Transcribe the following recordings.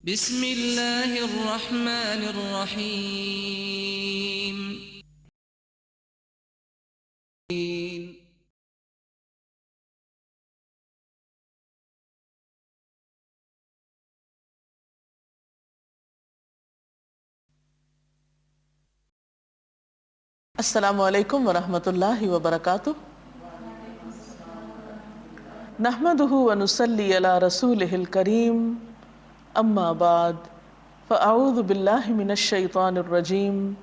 بسم اللہ الرحمن الرحیم. السلام علیکم ورحمۃ اللہ وبرکاتہ. نحمده ونصلی علی رسولہ الکریم. اما بعد فاعوذ باللہ من الشیطان الرجیم.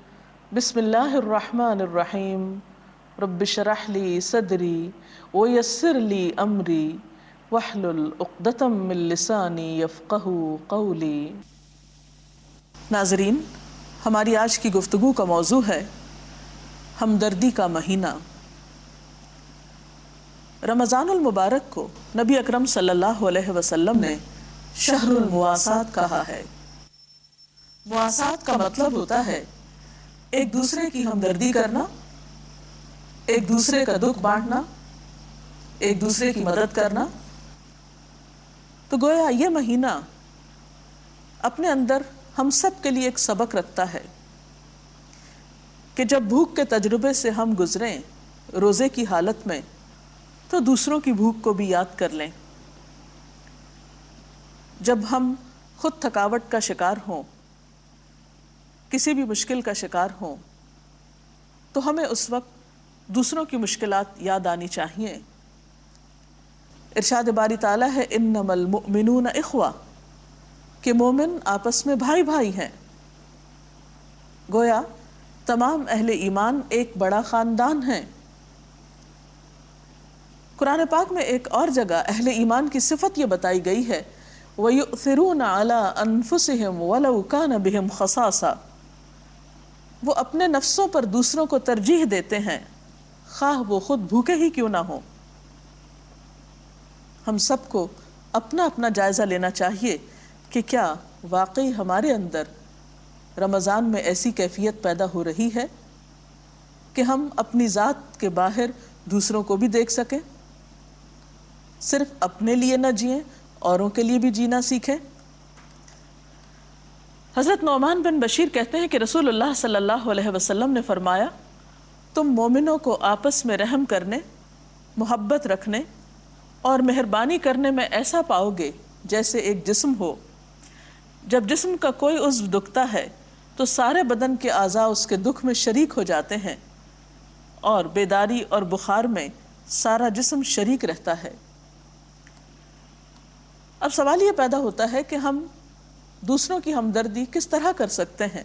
بسم اللہ الرحمن الرحیم. رب اشرح لی صدری ویسر لی امری واحلل عقدۃ من لسانی یفقہوا قولی. ناظرین، ہماری آج کی گفتگو کا موضوع ہے ہمدردی کا مہینہ. رمضان المبارک کو نبی اکرم صلی اللہ علیہ وسلم نے شہر المواسات کہا ہے. مواسات کا مطلب ہوتا ہے ایک دوسرے کی ہمدردی کرنا، ایک دوسرے کا دکھ بانٹنا، ایک دوسرے کی مدد کرنا. تو گویا یہ مہینہ اپنے اندر ہم سب کے لیے ایک سبق رکھتا ہے کہ جب بھوک کے تجربے سے ہم گزریں روزے کی حالت میں تو دوسروں کی بھوک کو بھی یاد کر لیں. جب ہم خود تھکاوٹ کا شکار ہوں، کسی بھی مشکل کا شکار ہوں، تو ہمیں اس وقت دوسروں کی مشکلات یاد آنی چاہیے. ارشاد باری تعالیٰ ہے انما المؤمنون اخوہ، کہ مومن آپس میں بھائی بھائی ہیں. گویا تمام اہل ایمان ایک بڑا خاندان ہیں. قرآن پاک میں ایک اور جگہ اہل ایمان کی صفت یہ بتائی گئی ہے وَيُؤْثِرُونَ عَلَىٰ أَنفُسِهِمْ وَلَوْ كَانَ بِهِمْ خَصَاصَةٌ، وہ اپنے نفسوں پر دوسروں کو ترجیح دیتے ہیں خواہ وہ خود بھوکے ہی کیوں نہ ہوں. ہم سب کو اپنا اپنا جائزہ لینا چاہیے کہ کیا واقعی ہمارے اندر رمضان میں ایسی کیفیت پیدا ہو رہی ہے کہ ہم اپنی ذات کے باہر دوسروں کو بھی دیکھ سکیں، صرف اپنے لیے نہ جئیں، اوروں کے لیے بھی جینا سیکھیں. حضرت نعمان بن بشیر کہتے ہیں کہ رسول اللہ صلی اللہ علیہ وسلم نے فرمایا تم مومنوں کو آپس میں رحم کرنے، محبت رکھنے اور مہربانی کرنے میں ایسا پاؤ گے جیسے ایک جسم ہو. جب جسم کا کوئی عضو دکھتا ہے تو سارے بدن کے اعضاء اس کے دکھ میں شریک ہو جاتے ہیں، اور بیداری اور بخار میں سارا جسم شریک رہتا ہے. اب سوال یہ پیدا ہوتا ہے کہ ہم دوسروں کی ہمدردی کس طرح کر سکتے ہیں؟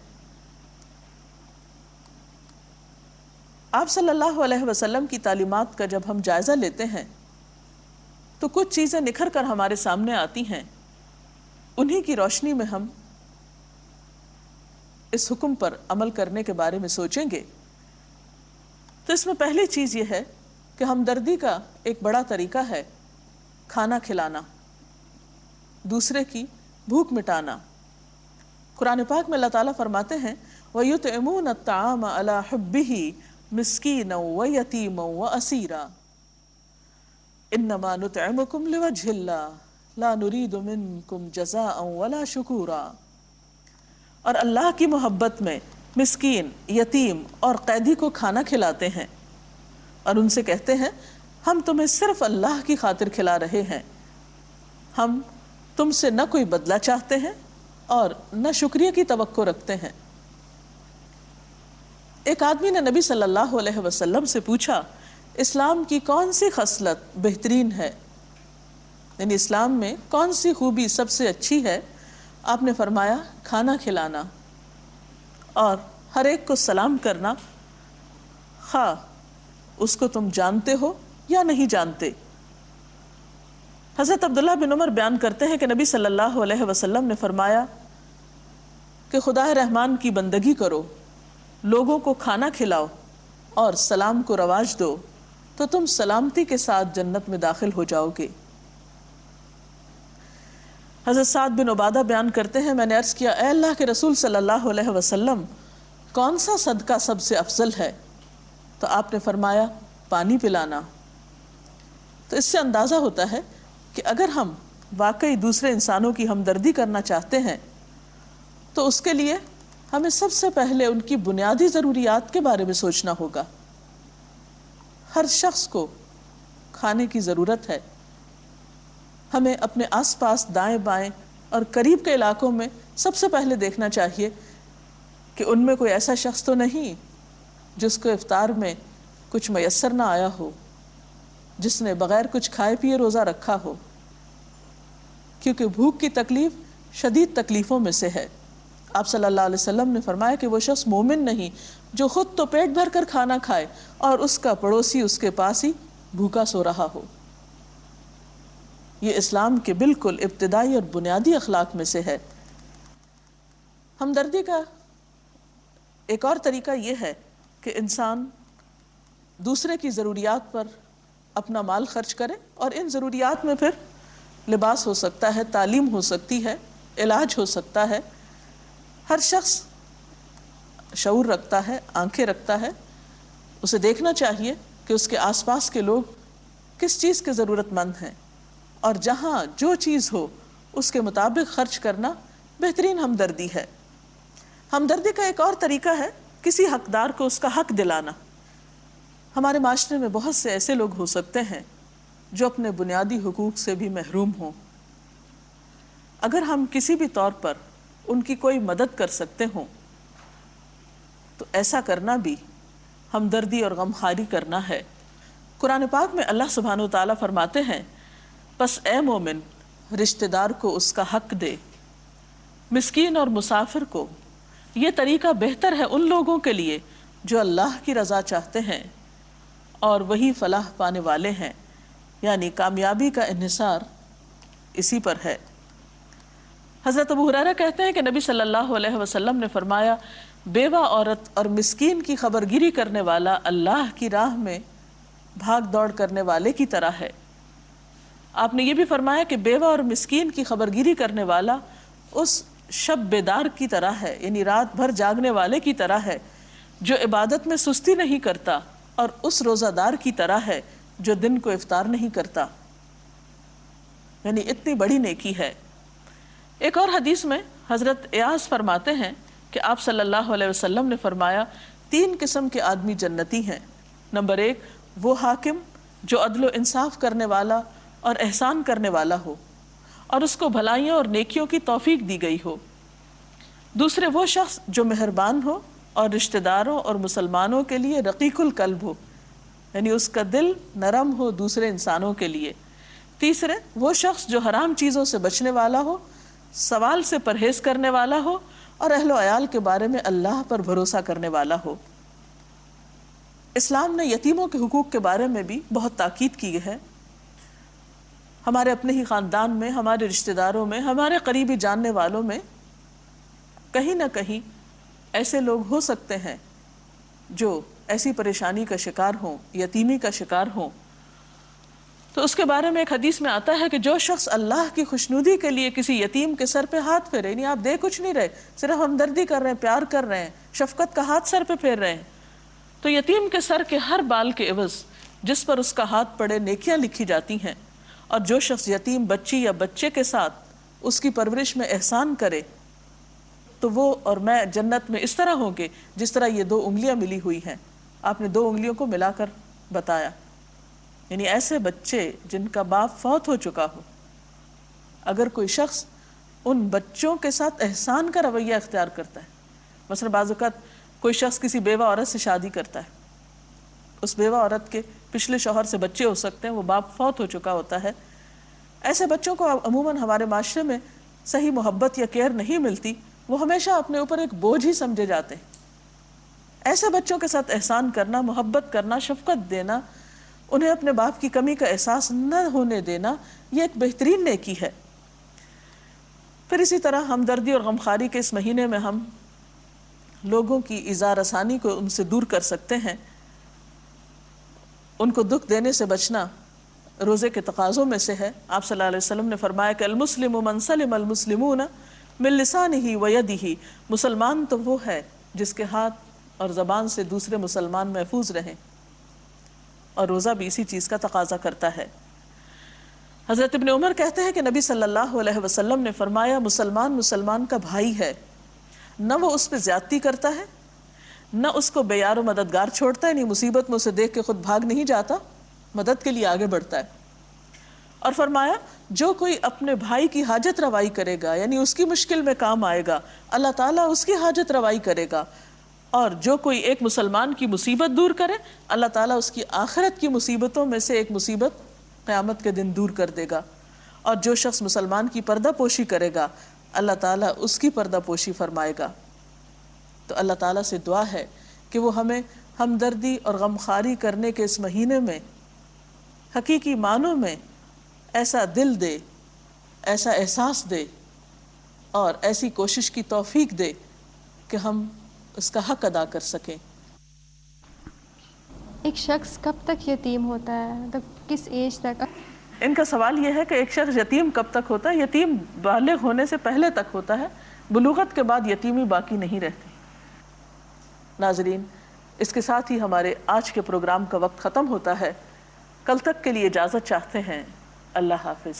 آپ صلی اللہ علیہ وسلم کی تعلیمات کا جب ہم جائزہ لیتے ہیں تو کچھ چیزیں نکھر کر ہمارے سامنے آتی ہیں. انہی کی روشنی میں ہم اس حکم پر عمل کرنے کے بارے میں سوچیں گے. تو اس میں پہلی چیز یہ ہے کہ ہمدردی کا ایک بڑا طریقہ ہے کھانا کھلانا، دوسرے کی بھوک مٹانا. قرآن پاک میں اللہ تعالیٰ فرماتے ہیں وَيُطْعِمُونَ الطَّعَامَ عَلَىٰ حُبِّهِ مِسْكِينًا وَيَتِيمًا وَأَسِيرًا إِنَّمَا نُطْعِمُكُمْ لِوَجْهِ اللَّهِ لَا نُرِيدُ مِنْكُمْ جَزَاءً وَلَا شُكُورًا. اور اللہ کی محبت میں مسکین، یتیم اور قیدی کو کھانا کھلاتے ہیں اور ان سے کہتے ہیں ہم تمہیں صرف اللہ کی خاطر کھلا رہے ہیں، ہم تم سے نہ کوئی بدلہ چاہتے ہیں اور نہ شکریہ کی توقع رکھتے ہیں. ایک آدمی نے نبی صلی اللہ علیہ وسلم سے پوچھا اسلام کی کون سی خصلت بہترین ہے، یعنی اسلام میں کون سی خوبی سب سے اچھی ہے؟ آپ نے فرمایا کھانا کھلانا اور ہر ایک کو سلام کرنا، خواہ اس کو تم جانتے ہو یا نہیں جانتے. حضرت عبداللہ بن عمر بیان کرتے ہیں کہ نبی صلی اللہ علیہ وسلم نے فرمایا کہ خدا رحمان کی بندگی کرو، لوگوں کو کھانا کھلاؤ اور سلام کو رواج دو تو تم سلامتی کے ساتھ جنت میں داخل ہو جاؤ گے. حضرت سعد بن عبادہ بیان کرتے ہیں میں نے عرض کیا اے اللہ کے رسول صلی اللہ علیہ وسلم کون سا صدقہ سب سے افضل ہے؟ تو آپ نے فرمایا پانی پلانا. تو اس سے اندازہ ہوتا ہے کہ اگر ہم واقعی دوسرے انسانوں کی ہمدردی کرنا چاہتے ہیں تو اس کے لیے ہمیں سب سے پہلے ان کی بنیادی ضروریات کے بارے میں سوچنا ہوگا۔ ہر شخص کو کھانے کی ضرورت ہے۔ ہمیں اپنے آس پاس دائیں بائیں اور قریب کے علاقوں میں سب سے پہلے دیکھنا چاہیے کہ ان میں کوئی ایسا شخص تو نہیں جس کو افطار میں کچھ میسر نہ آیا ہو، جس نے بغیر کچھ کھائے پیے روزہ رکھا ہو، کیونکہ بھوک کی تکلیف شدید تکلیفوں میں سے ہے۔ آپ صلی اللہ علیہ وسلم نے فرمایا کہ وہ شخص مومن نہیں جو خود تو پیٹ بھر کر کھانا کھائے اور اس کا پڑوسی اس کے پاس ہی بھوکا سو رہا ہو۔ یہ اسلام کے بالکل ابتدائی اور بنیادی اخلاق میں سے ہے۔ ہمدردی کا ایک اور طریقہ یہ ہے کہ انسان دوسرے کی ضروریات پر اپنا مال خرچ کرے، اور ان ضروریات میں پھر لباس ہو سکتا ہے، تعلیم ہو سکتی ہے، علاج ہو سکتا ہے۔ ہر شخص شعور رکھتا ہے، آنکھیں رکھتا ہے، اسے دیکھنا چاہیے کہ اس کے آس پاس کے لوگ کس چیز کے ضرورت مند ہیں، اور جہاں جو چیز ہو اس کے مطابق خرچ کرنا بہترین ہمدردی ہے۔ ہمدردی کا ایک اور طریقہ ہے کسی حقدار کو اس کا حق دلانا۔ ہمارے معاشرے میں بہت سے ایسے لوگ ہو سکتے ہیں جو اپنے بنیادی حقوق سے بھی محروم ہوں۔ اگر ہم کسی بھی طور پر ان کی کوئی مدد کر سکتے ہوں تو ایسا کرنا بھی ہمدردی اور غمخواری کرنا ہے۔ قرآن پاک میں اللہ سبحانہ و تعالیٰ فرماتے ہیں، پس اے مومن رشتہ دار کو اس کا حق دے، مسکین اور مسافر کو۔ یہ طریقہ بہتر ہے ان لوگوں کے لیے جو اللہ کی رضا چاہتے ہیں اور وہی فلاح پانے والے ہیں، یعنی کامیابی کا انحصار اسی پر ہے۔ حضرت ابو ہریرہ کہتے ہیں کہ نبی صلی اللہ علیہ وسلم نے فرمایا، بیوہ عورت اور مسکین کی خبرگیری کرنے والا اللہ کی راہ میں بھاگ دوڑ کرنے والے کی طرح ہے۔ آپ نے یہ بھی فرمایا کہ بیوہ اور مسکین کی خبرگیری کرنے والا اس شب بیدار کی طرح ہے، یعنی رات بھر جاگنے والے کی طرح ہے جو عبادت میں سستی نہیں کرتا، اور اس روزہ دار کی طرح ہے جو دن کو افطار نہیں کرتا، یعنی اتنی بڑی نیکی ہے۔ ایک اور حدیث میں حضرت ایاز فرماتے ہیں کہ آپ صلی اللہ علیہ وسلم نے فرمایا، 3 قسم کے آدمی جنتی ہیں۔ نمبر 1، وہ حاکم جو عدل و انصاف کرنے والا اور احسان کرنے والا ہو اور اس کو بھلائیوں اور نیکیوں کی توفیق دی گئی ہو۔ دوسرے، وہ شخص جو مہربان ہو اور رشتہ داروں اور مسلمانوں کے لیے رقیق القلب ہو، یعنی اس کا دل نرم ہو دوسرے انسانوں کے لیے۔ تیسرے، وہ شخص جو حرام چیزوں سے بچنے والا ہو، سوال سے پرہیز کرنے والا ہو اور اہل و عیال کے بارے میں اللہ پر بھروسہ کرنے والا ہو۔ اسلام نے یتیموں کے حقوق کے بارے میں بھی بہت تاکید کی ہے۔ ہمارے اپنے ہی خاندان میں، ہمارے رشتہ داروں میں، ہمارے قریبی جاننے والوں میں کہیں نہ کہیں ایسے لوگ ہو سکتے ہیں جو ایسی پریشانی کا شکار ہوں، یتیمی کا شکار ہوں۔ تو اس کے بارے میں ایک حدیث میں آتا ہے کہ جو شخص اللہ کی خوشنودی کے لیے کسی یتیم کے سر پہ ہاتھ پھیرے، یعنی آپ دے کچھ نہیں رہے، صرف ہمدردی کر رہے ہیں، پیار کر رہے ہیں، شفقت کا ہاتھ سر پہ پھیر رہے ہیں، تو یتیم کے سر کے ہر بال کے عوض جس پر اس کا ہاتھ پڑے نیکیاں لکھی جاتی ہیں۔ اور جو شخص یتیم بچی یا بچے کے ساتھ اس کی پرورش میں احسان کرے تو وہ اور میں جنت میں اس طرح ہوں گے جس طرح یہ 2 انگلیاں ملی ہوئی ہیں۔ آپ نے 2 انگلیوں کو ملا کر بتایا، یعنی ایسے بچے جن کا باپ فوت ہو چکا ہو، اگر کوئی شخص ان بچوں کے ساتھ احسان کا رویہ اختیار کرتا ہے، مثلا بعض اوقات کوئی شخص کسی بیوہ عورت سے شادی کرتا ہے، اس بیوہ عورت کے پچھلے شوہر سے بچے ہو سکتے ہیں، وہ باپ فوت ہو چکا ہوتا ہے، ایسے بچوں کو عموماً ہمارے معاشرے میں صحیح محبت یا کیئر نہیں ملتی، وہ ہمیشہ اپنے اوپر ایک بوجھ ہی سمجھے جاتے ہیں۔ ایسے بچوں کے ساتھ احسان کرنا، محبت کرنا، شفقت دینا، انہیں اپنے باپ کی کمی کا احساس نہ ہونے دینا، یہ ایک بہترین نیکی ہے۔ پھر اسی طرح ہمدردی اور غمخواری کے اس مہینے میں ہم لوگوں کی ایذا رسانی کو ان سے دور کر سکتے ہیں۔ ان کو دکھ دینے سے بچنا روزے کے تقاضوں میں سے ہے۔ آپ صلی اللہ علیہ وسلم نے فرمایا کہ المسلم من سلم المسلمون من لسانہ ویدہ، مسلمان تو وہ ہے جس کے ہاتھ اور زبان سے دوسرے مسلمان محفوظ رہیں، اور روزہ بھی اسی چیز کا تقاضا کرتا ہے۔ حضرت ابن عمر کہتے ہیں کہ نبی صلی اللہ علیہ وسلم نے فرمایا مسلمان مسلمان کا بھائی ہے، نہ وہ اس پہ زیادتی کرتا ہے، نہ اس کو بے یار و مددگار چھوڑتا ہے، نہیں مصیبت میں اسے دیکھ کے خود بھاگ نہیں جاتا، مدد کے لیے آگے بڑھتا ہے۔ اور فرمایا جو کوئی اپنے بھائی کی حاجت روائی کرے گا، یعنی اس کی مشکل میں کام آئے گا، اللہ تعالیٰ اس کی حاجت روائی کرے گا، اور جو کوئی ایک مسلمان کی مصیبت دور کرے، اللہ تعالیٰ اس کی آخرت کی مصیبتوں میں سے ایک مصیبت قیامت کے دن دور کر دے گا، اور جو شخص مسلمان کی پردہ پوشی کرے گا اللہ تعالیٰ اس کی پردہ پوشی فرمائے گا۔ تو اللہ تعالیٰ سے دعا ہے کہ وہ ہمیں ہمدردی اور غمخواری کرنے کے اس مہینے میں حقیقی معنوں میں ایسا دل دے، ایسا احساس دے اور ایسی کوشش کی توفیق دے کہ ہم اس کا حق ادا کر سکیں۔ ایک شخص کب تک یتیم ہوتا ہے، مطلب کس ایج تک؟ ان کا سوال یہ ہے کہ ایک شخص یتیم کب تک ہوتا ہے؟ یتیم بالغ ہونے سے پہلے تک ہوتا ہے، بلوغت کے بعد یتیمی باقی نہیں رہتی۔ ناظرین، اس کے ساتھ ہی ہمارے آج کے پروگرام کا وقت ختم ہوتا ہے۔ کل تک کے لیے اجازت چاہتے ہیں۔ اللہ حافظ۔